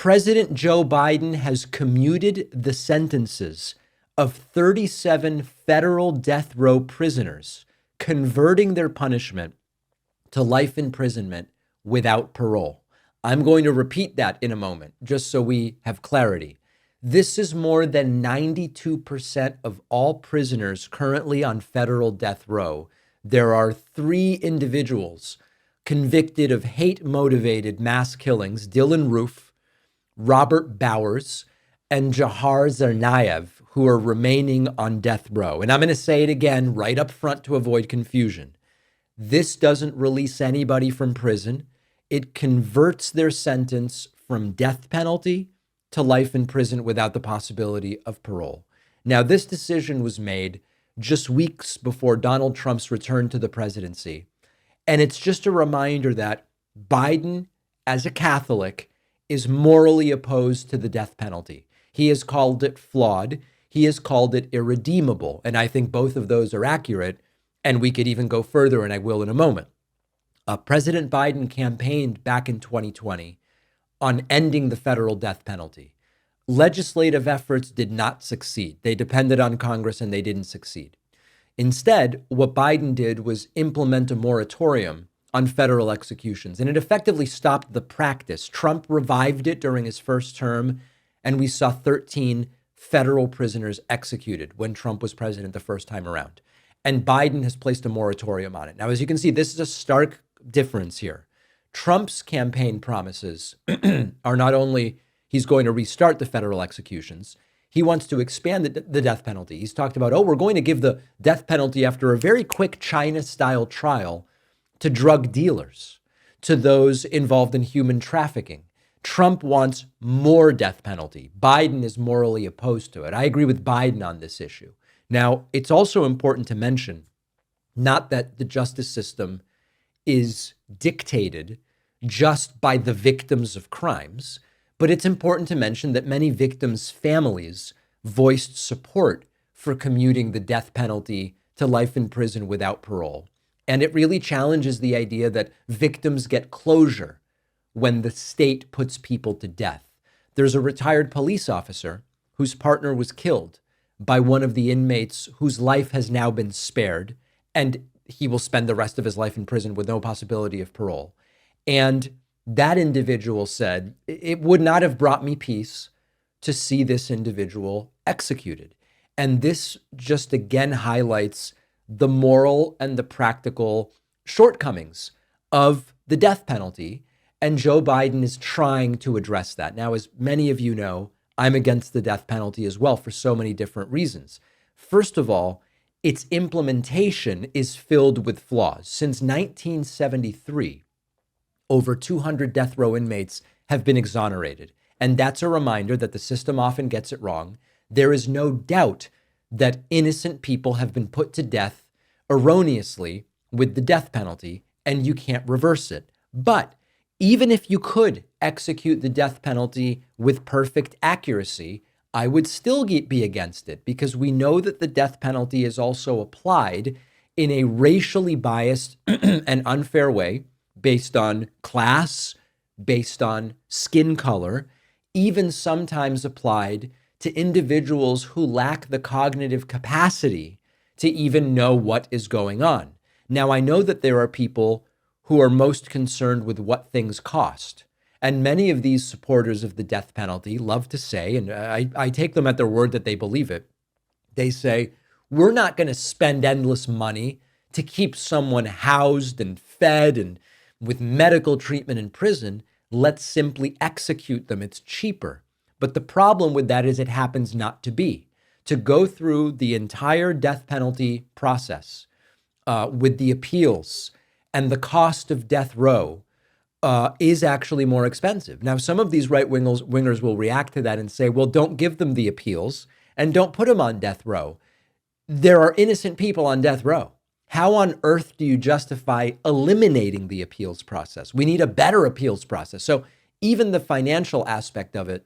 President Joe Biden has commuted the sentences of 37 federal death row prisoners, converting their punishment to life imprisonment without parole. I'm going to repeat that in a moment, just so we have clarity. This is more than 92% of all prisoners currently on federal death row. There are 3 individuals convicted of hate-motivated mass killings: Dylan Roof, Robert Bowers, and Jahar Tsarnaev, who are remaining on death row. And I'm going to say it again right up front to avoid confusion. This doesn't release anybody from prison. It converts their sentence from death penalty to life in prison without the possibility of parole. Now, this decision was made just weeks before Donald Trump's return to the presidency. And it's just a reminder that Biden, as a Catholic, is morally opposed to the death penalty. He has called it flawed. He has called it irredeemable. And I think both of those are accurate. And we could even go further, and I will in a moment. President Biden campaigned back in 2020 on ending the federal death penalty. Legislative efforts did not succeed. They depended on Congress and they didn't succeed. Instead, what Biden did was implement a moratorium on federal executions, and it effectively stopped the practice. Trump revived it during his first term, and we saw 13 federal prisoners executed when Trump was president the first time around. And Biden has placed a moratorium on it. Now, as you can see, this is a stark difference here. Trump's campaign promises are not only he's going to restart the federal executions, he wants to expand the death penalty. He's talked about, we're going to give the death penalty after a very quick China-style trial to drug dealers, to those involved in human trafficking. Trump wants more death penalty. Biden is morally opposed to it. I agree with Biden on this issue. Now, it's also important to mention, not that the justice system is dictated just by the victims of crimes, but it's important to mention that many victims' families voiced support for commuting the death penalty to life in prison without parole. And it really challenges the idea that victims get closure when the state puts people to death. There's a retired police officer whose partner was killed by one of the inmates whose life has now been spared, and he will spend the rest of his life in prison with no possibility of parole. And that individual said, it would not have brought me peace to see this individual executed. And this just again highlights the moral and the practical shortcomings of the death penalty. And Joe Biden is trying to address that. Now, as many of you know, I'm against the death penalty as well for so many different reasons. First of all, its implementation is filled with flaws. Since 1973, over 200 death row inmates have been exonerated. And that's a reminder that the system often gets it wrong. There is no doubt that innocent people have been put to death erroneously with the death penalty, and you can't reverse it. But even if you could execute the death penalty with perfect accuracy, I would still be against it, because we know that the death penalty is also applied in a racially biased and unfair way, based on class, based on skin color, even sometimes applied to individuals who lack the cognitive capacity to even know what is going on. Now, I know that there are people who are most concerned with what things cost. And many of these supporters of the death penalty love to say, and I take them at their word that they believe it, they say, we're not going to spend endless money to keep someone housed and fed and with medical treatment in prison. Let's simply execute them. It's cheaper. But the problem with that is it happens not to be. To go through the entire death penalty process with the appeals and the cost of death row is actually more expensive. Now, some of these right-wingers will react to that and say, well, don't give them the appeals and don't put them on death row. There are innocent people on death row. How on earth do you justify eliminating the appeals process? We need a better appeals process. So even the financial aspect of it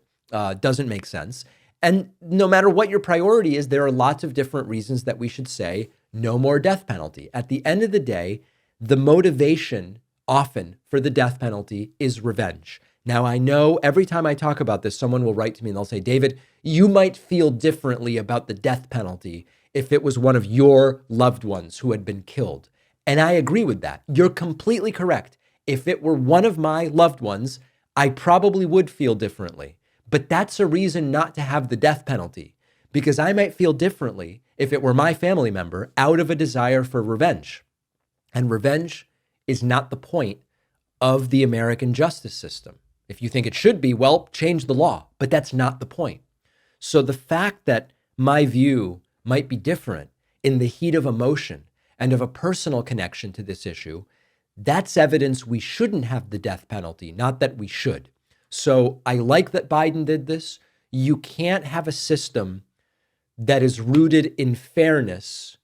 doesn't make sense. And no matter what your priority is, there are lots of different reasons that we should say no more death penalty. At the end of the day, the motivation often for the death penalty is revenge. Now, I know every time I talk about this, someone will write to me and they'll say, David, you might feel differently about the death penalty if it was one of your loved ones who had been killed. And I agree with that. You're completely correct. If it were one of my loved ones, I probably would feel differently. But that's a reason not to have the death penalty, because I might feel differently if it were my family member out of a desire for revenge. And revenge is not the point of the American justice system. If you think it should be, well, change the law, but that's not the point. So the fact that my view might be different in the heat of emotion and of a personal connection to this issue, that's evidence we shouldn't have the death penalty, not that we should. So I like that Biden did this. You can't have a system that is rooted in fairness,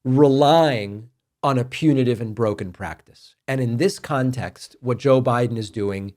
relying on a punitive and broken practice. And in this context, what Joe Biden is doing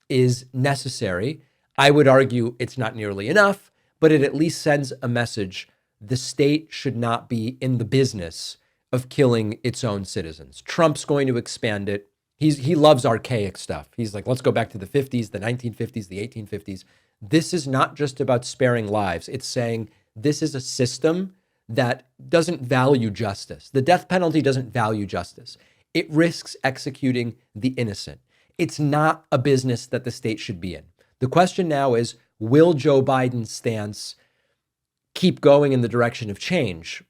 is necessary. I would argue it's not nearly enough, but it at least sends a message. The state should not be in the business of killing its own citizens. Trump's going to expand it. He loves archaic stuff. He's like, let's go back to the 50s, the 1950s, the 1850s. This is not just about sparing lives. It's saying this is a system that doesn't value justice. The death penalty doesn't value justice. It risks executing the innocent. It's not a business that the state should be in. The question now is, will Joe Biden's stance keep going in the direction of change?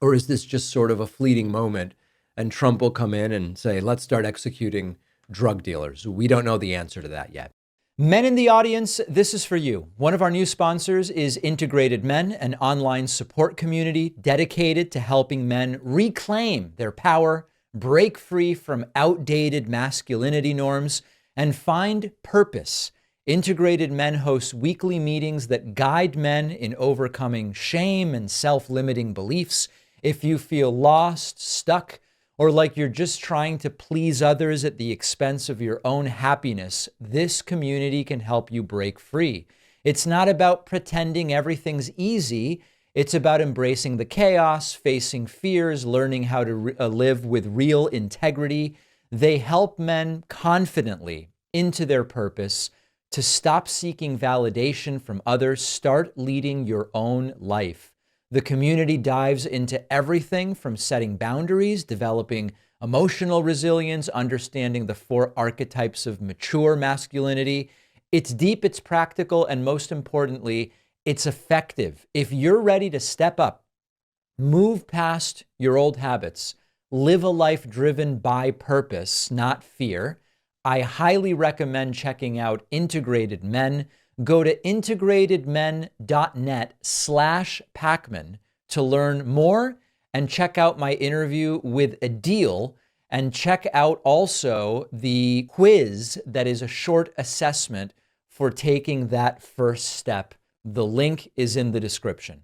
Or is this just sort of a fleeting moment and Trump will come in and say, let's start executing drug dealers? We don't know the answer to that yet. Men in the audience, this is for you. One of our new sponsors is Integrated Men, an online support community dedicated to helping men reclaim their power, break free from outdated masculinity norms, and find purpose. Integrated Men hosts weekly meetings that guide men in overcoming shame and self-limiting beliefs. If you feel lost, stuck, or like you're just trying to please others at the expense of your own happiness, this community can help you break free. It's not about pretending everything's easy. It's about embracing the chaos, facing fears, learning how to live with real integrity. They help men confidently into their purpose, to stop seeking validation from others, start leading your own life. The community dives into everything from setting boundaries, developing emotional resilience, understanding the 4 archetypes of mature masculinity. It's deep, it's practical, and most importantly, it's effective. If you're ready to step up, move past your old habits, live a life driven by purpose, not fear, I highly recommend checking out Integrated Men. Go to integratedmen.net/Pacman to learn more and check out my interview with Adil, and check out also the quiz that is a short assessment for taking that first step. The link is in the description.